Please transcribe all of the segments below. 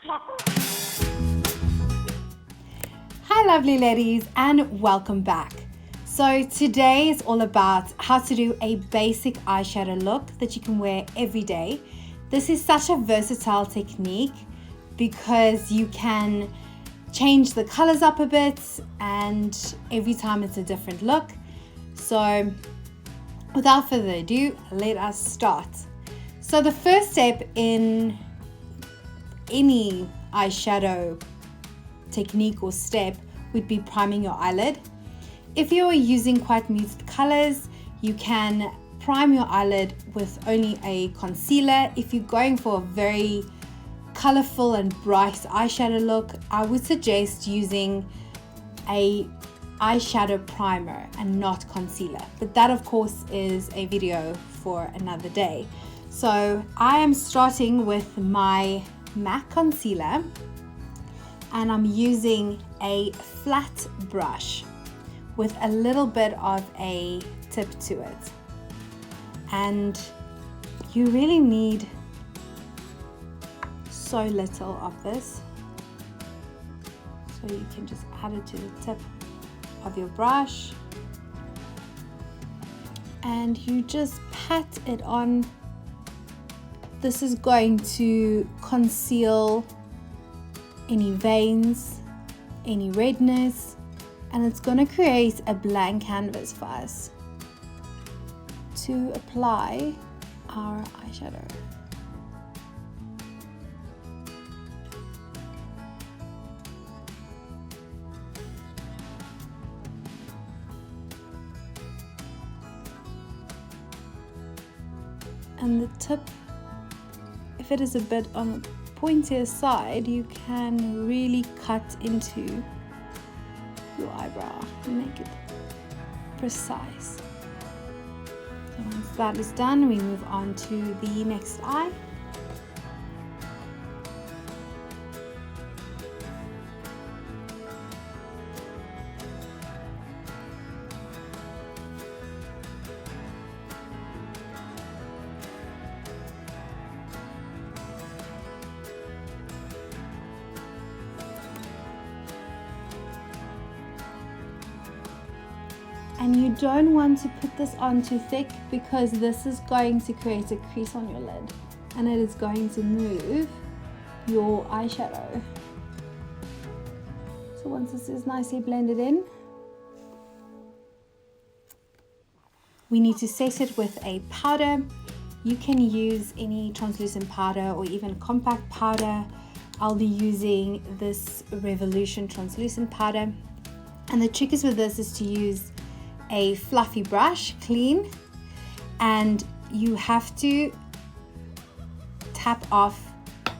Hi lovely ladies, and welcome back. So today is all about how to do a basic eyeshadow look that you can wear every day. This is such a versatile technique because you can change the colors up a bit and every time it's a different look. So without further ado, let us start. So the first step in any eyeshadow technique or step would be priming your eyelid. If you're using quite muted colors, you can prime your eyelid with only a concealer. If you're going for a very colorful and bright eyeshadow look, I would suggest using a eyeshadow primer and not concealer, but that of course is a video for another day. So I am starting with my MAC concealer and I'm using a flat brush with a little bit of a tip to it. And you really need so little of this. So you can just add it to the tip of your brush and you just pat it on. This is going to conceal any veins, any redness, and it's going to create a blank canvas for us to apply our eyeshadow. And the tip, if it is a bit on the pointier side, you can really cut into your eyebrow and make it precise. So once that is done, we move on to the next eye. And you don't want to put this on too thick because this is going to create a crease on your lid and it is going to move your eyeshadow. So once this is nicely blended in, we need to set it with a powder. You can use any translucent powder or even compact powder. I'll be using this Revolution translucent powder. And the trick is with this is to use a fluffy brush, clean, and you have to tap off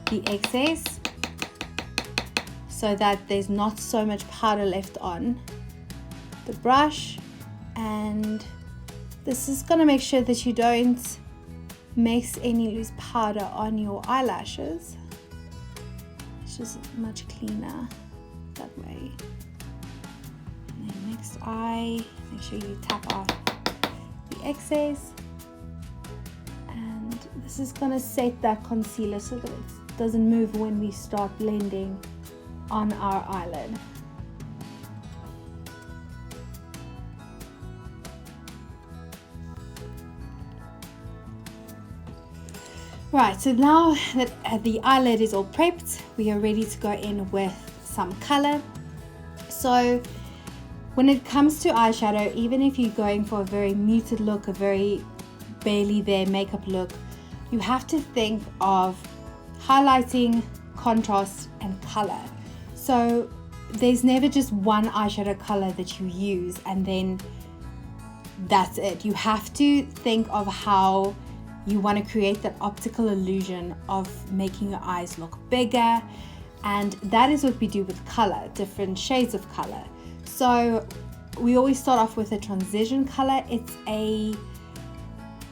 the excess so that there's not so much powder left on the brush. And this is going to make sure that you don't mix any loose powder on your eyelashes. It's just much cleaner that way. And then next eye, make sure you tap off the excess, and this is going to set that concealer so that it doesn't move when we start blending on our eyelid. Right, so now that the eyelid is all prepped, we are ready to go in with some color. So when it comes to eyeshadow, even if you're going for a very muted look, a very barely there makeup look, you have to think of highlighting, contrast, and color. So there's never just one eyeshadow color that you use and then that's it. You have to think of how you want to create that optical illusion of making your eyes look bigger, and that is what we do with color, different shades of color. So we always start off with a transition color. It's a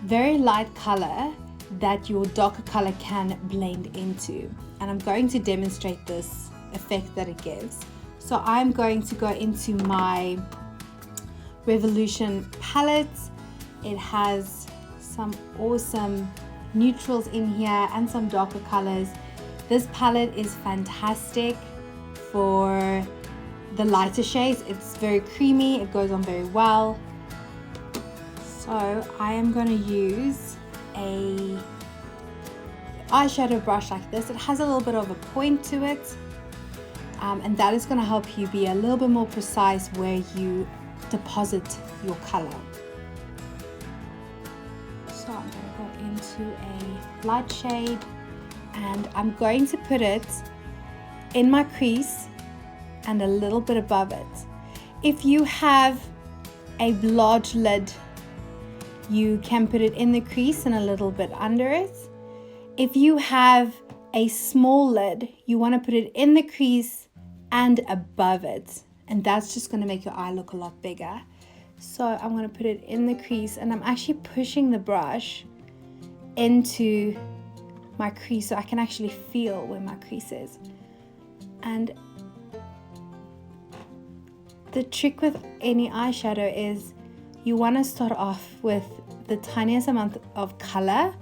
very light color that your darker color can blend into, and I'm going to demonstrate this effect that it gives. So I'm going to go into my Revolution palette. It has some awesome neutrals in here and some darker colors. This palette is fantastic for the lighter shades. It's very creamy, it goes on very well. So I am going to use a eyeshadow brush like this. It has a little bit of a point to it, and that is going to help you be a little bit more precise where you deposit your color. So I'm going to go into a light shade, and I'm going to put it in my crease and a little bit above it. If you have a large lid, you can put it in the crease and a little bit under it. If you have a small lid, you want to put it in the crease and above it, and that's just going to make your eye look a lot bigger. So I'm going to put it in the crease, and I'm actually pushing the brush into my crease so I can actually feel where my crease is. And the trick with any eyeshadow is you want to start off with the tiniest amount of color,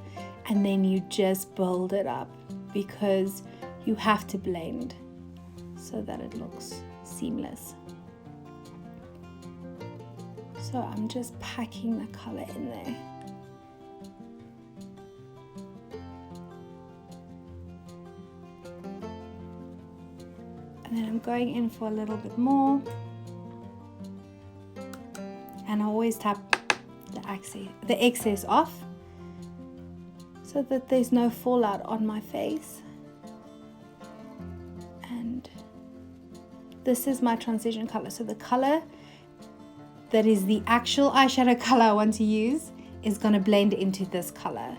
and then you just build it up, because you have to blend so that it looks seamless. So I'm just packing the color in there. And then I'm going in for a little bit more. And I always tap the excess off so that there's no fallout on my face. And this is my transition color. So the color that is the actual eyeshadow color I want to use is going to blend into this color.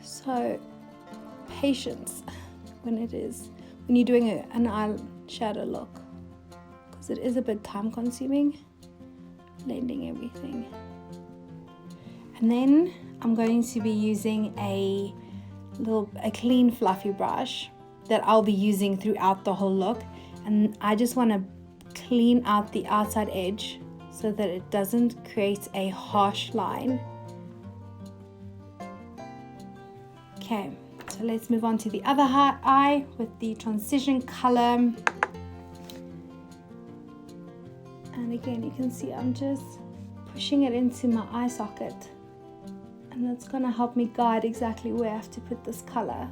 So patience when you're doing an eyeshadow look, because it is a bit time consuming blending everything. And then I'm going to be using a clean fluffy brush that I'll be using throughout the whole look, and I just want to clean out the outside edge so that it doesn't create a harsh line. Okay, so let's move on to the other eye with the transition color. And again, you can see I'm just pushing it into my eye socket, and that's going to help me guide exactly where I have to put this color.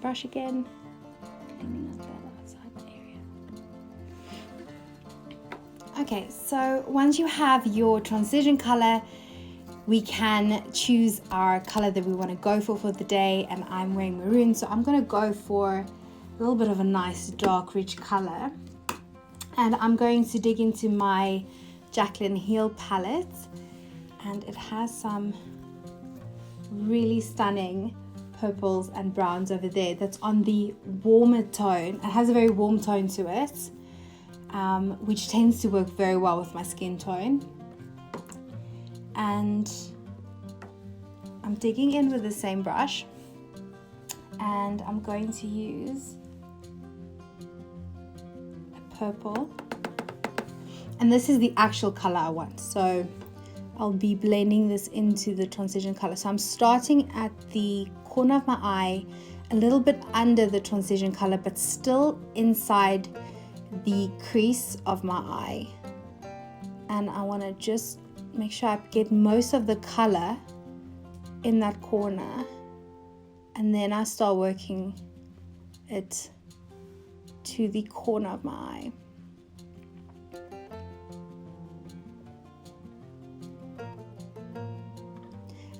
Brush again, cleaning up that outside area. Okay, so once you have your transition color, we can choose our color that we want to go for the day, and I'm wearing maroon, so I'm going to go for a little bit of a nice dark rich color, and I'm going to dig into my Jacklyn Heel palette, and it has some really stunning purples and browns over there. That's on the warmer tone. It has a very warm tone to it, which tends to work very well with my skin tone. And I'm digging in with the same brush, and I'm going to use a purple, and this is the actual color I want, so I'll be blending this into the transition color. So I'm starting at the corner of my eye, a little bit under the transition color, but still inside the crease of my eye. And I want to just make sure I get most of the color in that corner, and then I start working it to the corner of my eye.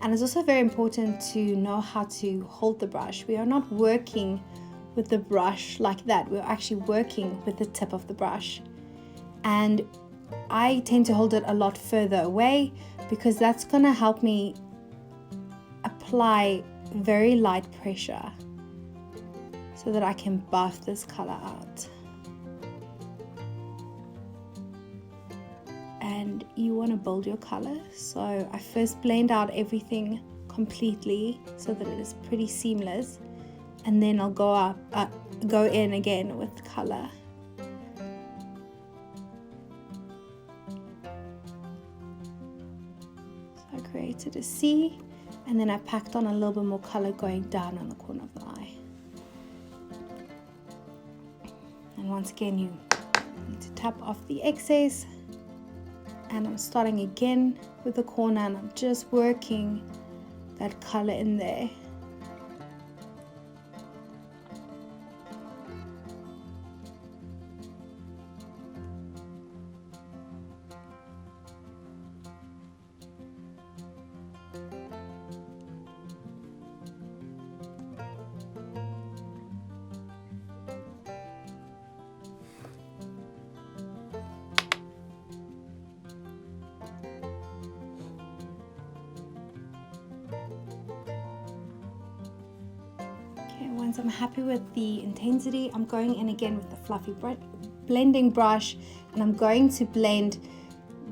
And it's also very important to know how to hold the brush. We are not working with the brush like that. We're actually working with the tip of the brush. And I tend to hold it a lot further away, because that's going to help me apply very light pressure so that I can buff this color out. and you want to build your color. So I first blend out everything completely so that it is pretty seamless, and then I'll go in again with color. So I created a C, and then I packed on a little bit more color going down on the corner of the eye. And once again, you need to tap off the excess, and I'm starting again with the corner, and I'm just working that color in there. Once I'm happy with the intensity, I'm going in again with the fluffy blending brush, and I'm going to blend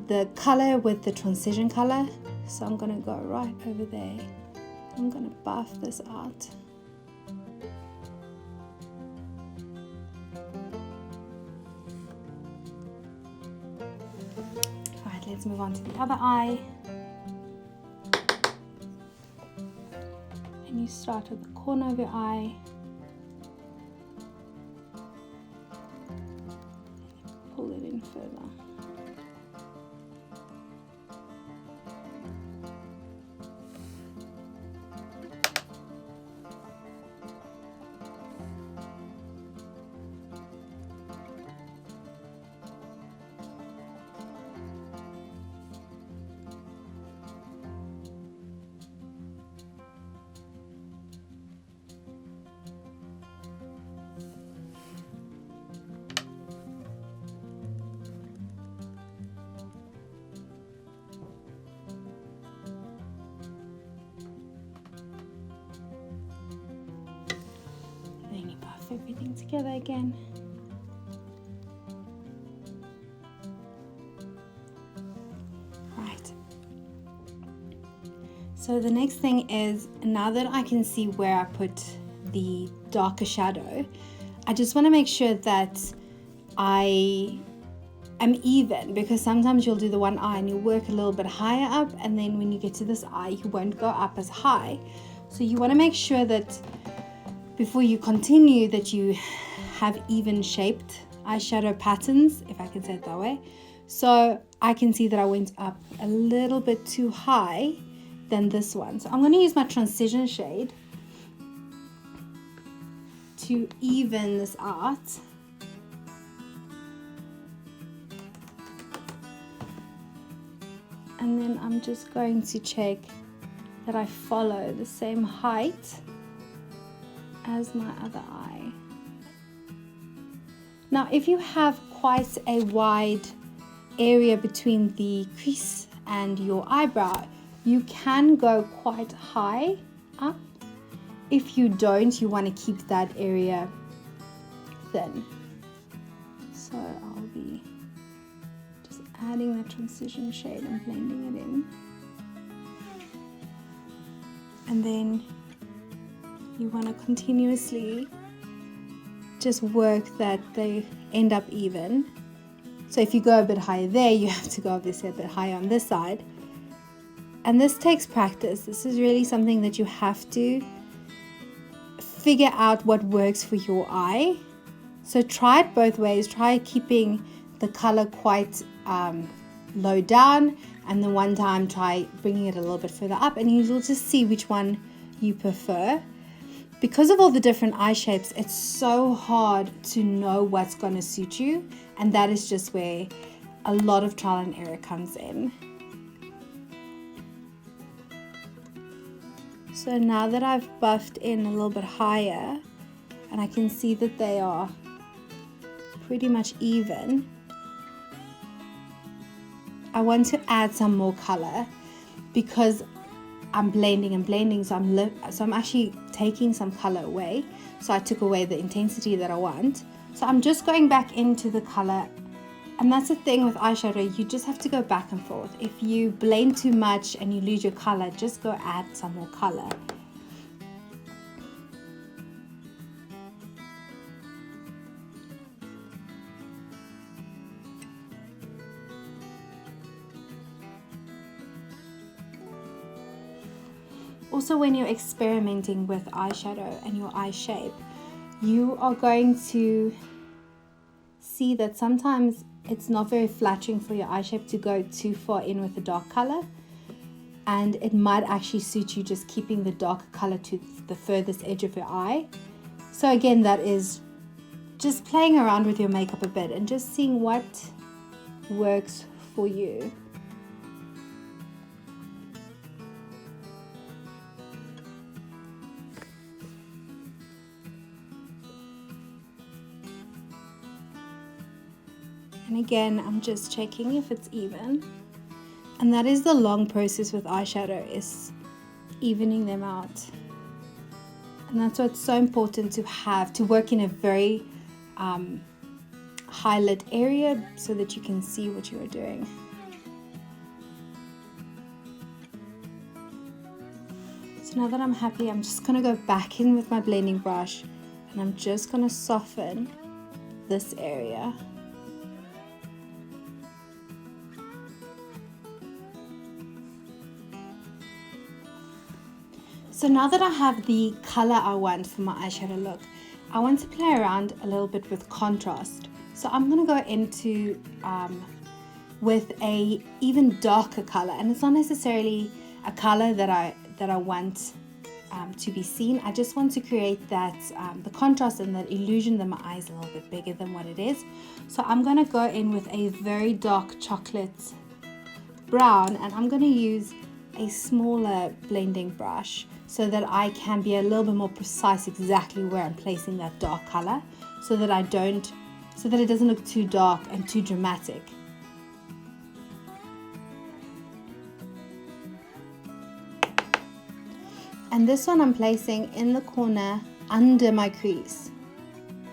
the color with the transition color. So I'm going to go right over there. I'm going to buff this out. Alright, let's move on to the other eye. And you start at the corner of your eye. Pull it in further. Everything together again. Right. So the next thing is, now that I can see where I put the darker shadow, I just want to make sure that I am even, because sometimes you'll do the one eye and you work a little bit higher up, and then when you get to this eye you won't go up as high. So you want to make sure that before you continue that you have even shaped eyeshadow patterns, if I can say it that way. So I can see that I went up a little bit too high than this one. So I'm going to use my transition shade to even this out. And then I'm just going to check that I follow the same height as my other eye. Now, if you have quite a wide area between the crease and your eyebrow, you can go quite high up. If you don't, you want to keep that area thin. So I'll be just adding the transition shade and blending it in. And then you want to continuously just work that they end up even. So if you go a bit higher there, you have to go obviously a bit higher on this side. And this takes practice. This is really something that you have to figure out what works for your eye. So try it both ways. Try keeping the color quite low down, and then one time try bringing it a little bit further up, and you'll just see which one you prefer. Because of all the different eye shapes, it's so hard to know what's going to suit you, and that is just where a lot of trial and error comes in. So now that I've buffed in a little bit higher, and I can see that they are pretty much even, I want to add some more color because I'm blending and blending, so I'm actually taking some color away. So I took away the intensity that I want. So I'm just going back into the color And that's the thing with eyeshadow, you just have to go back and forth. If you blend too much and you lose your color, just go add some more color. Also, when you're experimenting with eyeshadow and your eye shape, you are going to see that sometimes it's not very flattering for your eye shape to go too far in with a dark color, and it might actually suit you just keeping the darker color to the furthest edge of your eye. So again, that is just playing around with your makeup a bit and just seeing what works for you. And again, I'm just checking if it's even. And that is the long process with eyeshadow, is evening them out. And that's what's so important to have, to work in a very high lit area so that you can see what you are doing. So now that I'm happy, I'm just going to go back in with my blending brush and I'm just going to soften this area. So now that I have the color I want for my eyeshadow look, I want to play around a little bit with contrast. So I'm going to go into with a even darker color, and it's not necessarily a color that I want to be seen. I just want to create that the contrast and that illusion that my eye is a little bit bigger than what it is. So I'm going to go in with a very dark chocolate brown, and I'm going to use a smaller blending brush so that I can be a little bit more precise exactly where I'm placing that dark color, so that it doesn't look too dark and too dramatic. And this one I'm placing in the corner under my crease,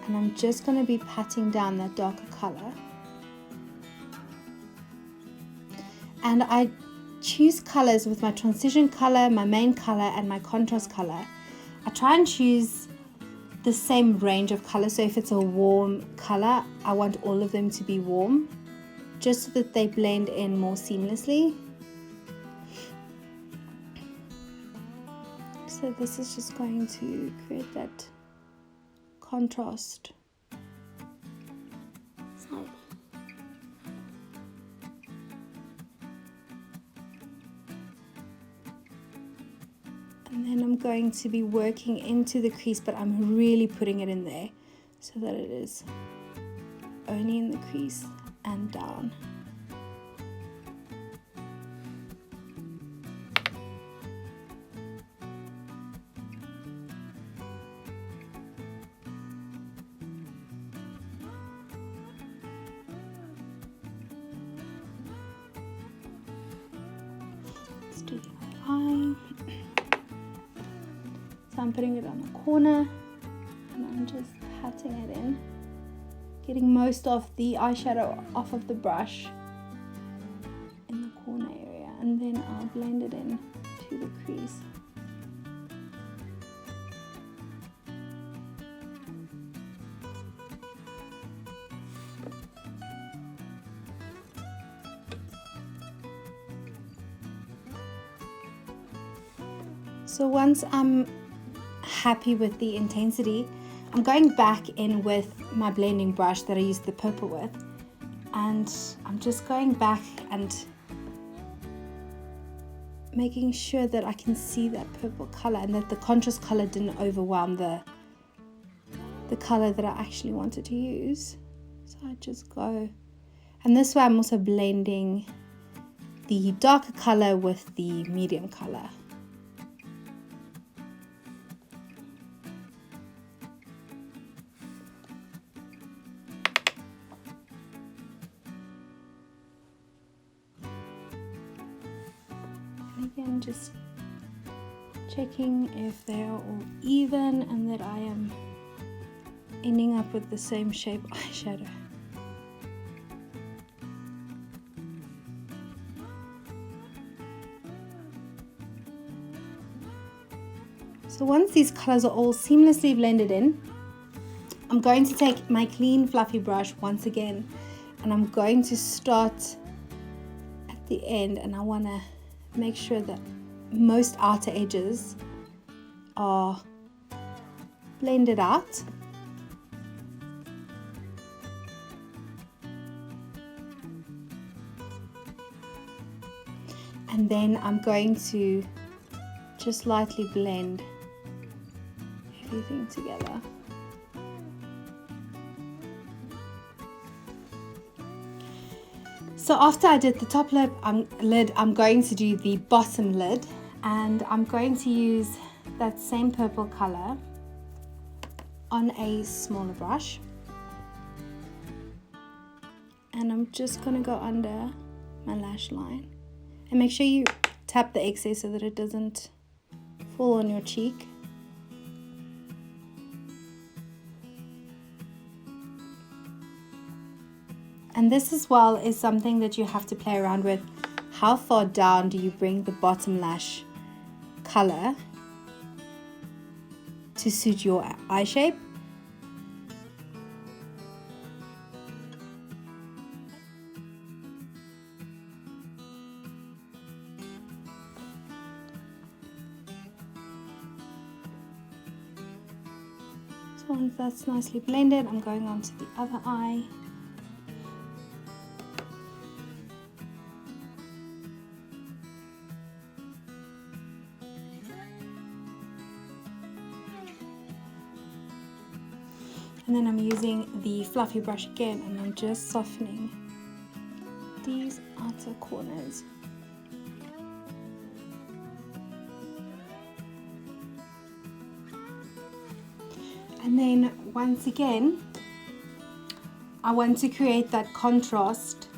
and I'm just going to be patting down that darker color. And I choose colors with my transition color, my main color, and my contrast color. I try and choose the same range of colors. So if it's a warm color, I want all of them to be warm, just so that they blend in more seamlessly. So this is just going to create that contrast. And then I'm going to be working into the crease, but I'm really putting it in there so that it is only in the crease and down. Let's do the eye. So I'm putting it on the corner and I'm just patting it in, getting most of the eyeshadow off of the brush in the corner area, and then I'll blend it in to the crease. So once I'm happy with the intensity, I'm going back in with my blending brush that I used the purple with, and I'm just going back and making sure that I can see that purple color and that the contrast color didn't overwhelm the color that I actually wanted to use. So I just go, and this way I'm also blending the darker color with the medium color. Again, just checking if they are all even and that I am ending up with the same shape eyeshadow. So once these colors are all seamlessly blended in, I'm going to take my clean fluffy brush once again, and I'm going to start at the end, and I want to make sure that most outer edges are blended out. And then I'm going to just lightly blend everything together. So after I did the top lid, I'm going to do the bottom lid, and I'm going to use that same purple color on a smaller brush, and I'm just going to go under my lash line, and make sure you tap the excess so that it doesn't fall on your cheek. And this as well is something that you have to play around with. How far down do you bring the bottom lash color to suit your eye shape? So once that's nicely blended, I'm going on to the other eye. And then I'm using the fluffy brush again, and I'm just softening these outer corners. And then once again, I want to create that contrast.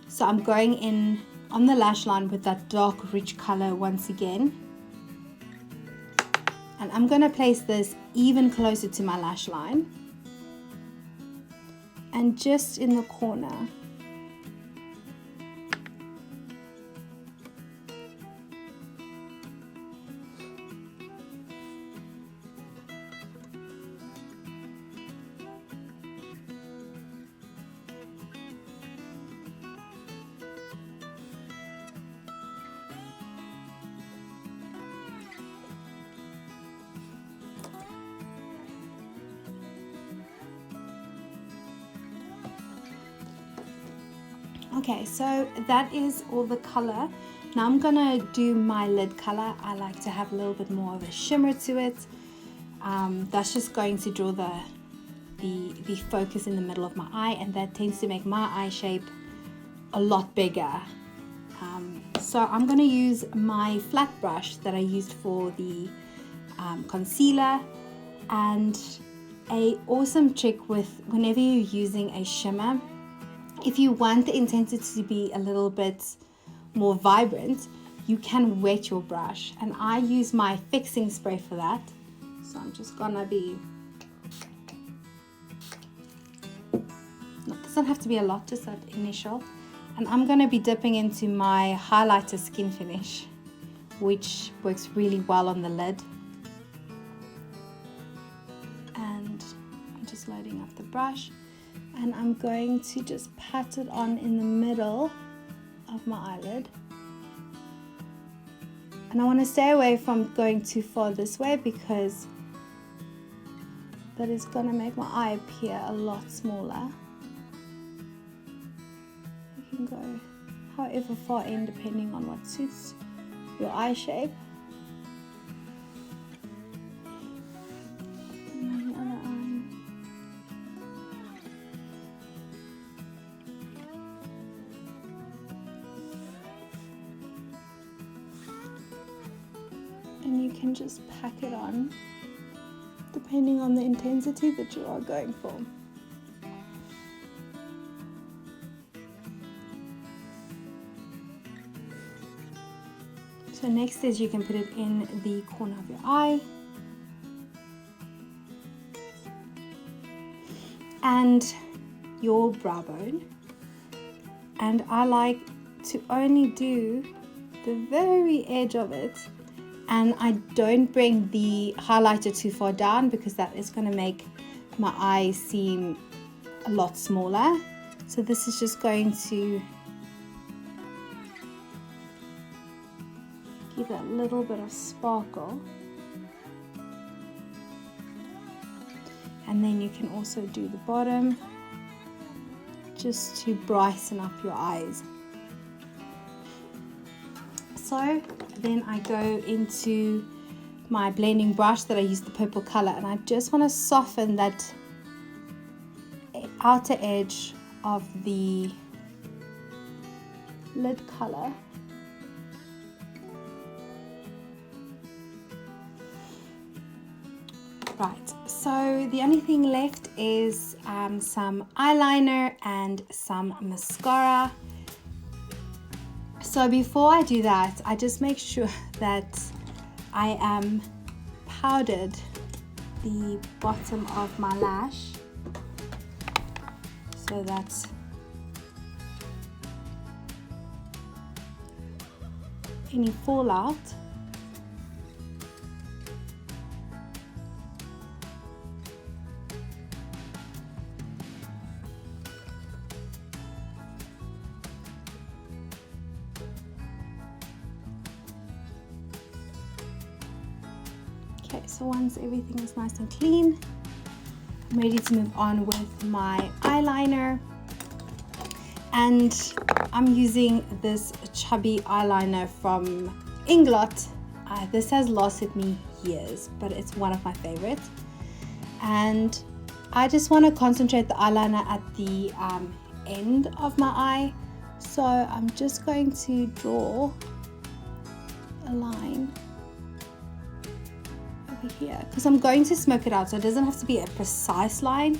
So I'm going in on the lash line with that dark, rich color once again. And I'm going to place this even closer to my lash line. And just in the corner. Okay, so that is all the color. Now I'm gonna do my lid color. I like to have a little bit more of a shimmer to it. That's just going to draw the focus in the middle of my eye, and that tends to make my eye shape a lot bigger. So I'm gonna use my flat brush that I used for the concealer, and a awesome trick with whenever you're using a shimmer, if you want the intensity to be a little bit more vibrant, you can wet your brush, and I use my fixing spray for that. So I'm just gonna be, it doesn't have to be a lot, just that initial, and I'm gonna be dipping into my highlighter skin finish, which works really well on the lid. And I'm just loading up the brush, and I'm going to just pat it on in the middle of my eyelid. And I want to stay away from going too far this way, because that is going to make my eye appear a lot smaller. You can go however far in depending on what suits your eye shape. And you can just pack it on depending on the intensity that you are going for. So next is you can put it in the corner of your eye. And your brow bone. And I like to only do the very edge of it, and I don't bring the highlighter too far down because that is going to make my eyes seem a lot smaller. So this is just going to give that little bit of sparkle. And then you can also do the bottom just to brighten up your eyes. So then I go into my blending brush that I use the purple color, and I just want to soften that outer edge of the lid color. Right, so the only thing left is some eyeliner and some mascara. So before I do that, I just make sure that I am powdered the bottom of my lash so that any fallout Okay, so once everything is nice and clean, I'm ready to move on with my eyeliner. And I'm using this chubby eyeliner from Inglot. This has lasted me years, but it's one of my favorites. And I just want to concentrate the eyeliner at the end of my eye. So I'm just going to draw a line over here because I'm going to smoke it out, so it doesn't have to be a precise line.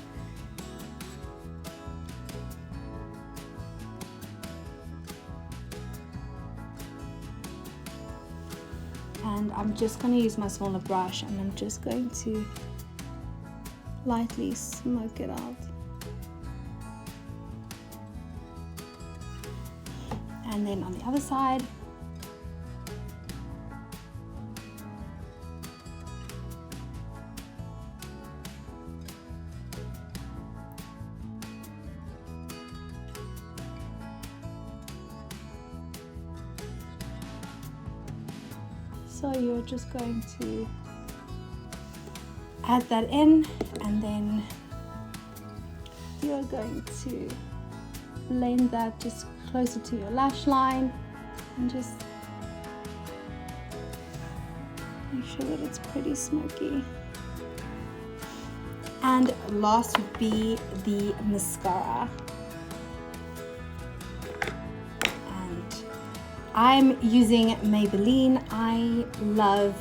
And I'm just going to use my smaller brush and I'm just going to lightly smoke it out. And then on the other side. So you're just going to add that in, and then you're going to blend that just closer to your lash line and just make sure that it's pretty smoky. And last would be the mascara. I'm using Maybelline. I love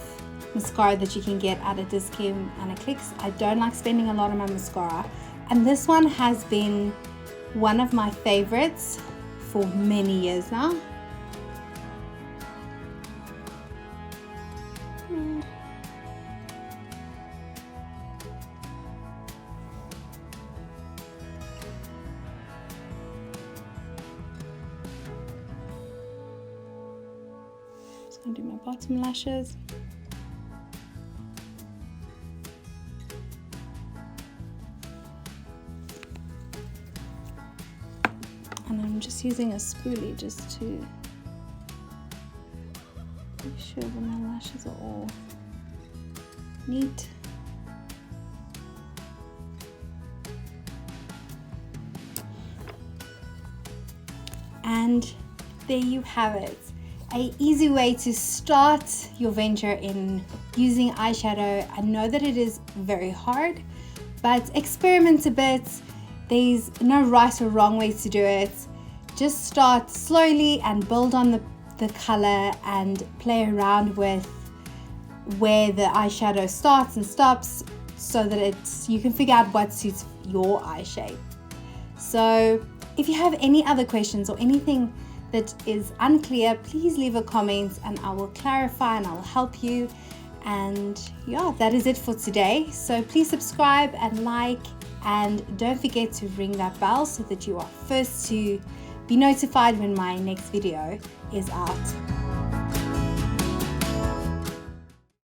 mascara that you can get at a discount and a Clicks. I don't like spending a lot on my mascara, and this one has been one of my favorites for many years now. Just gonna do my bottom lashes. And I'm just using a spoolie just to make sure that my lashes are all neat. And there you have it. An easy way to start your venture in using eyeshadow. I know that it is very hard, but experiment a bit. There's no right or wrong way to do it. Just start slowly and build on the color and play around with where the eyeshadow starts and stops so that you can figure out what suits your eye shape. So if you have any other questions or anything that is unclear, please leave a comment and I will clarify and I'll help you. And yeah, that is it for today. So please subscribe and like, and don't forget to ring that bell so that you are first to be notified when my next video is out.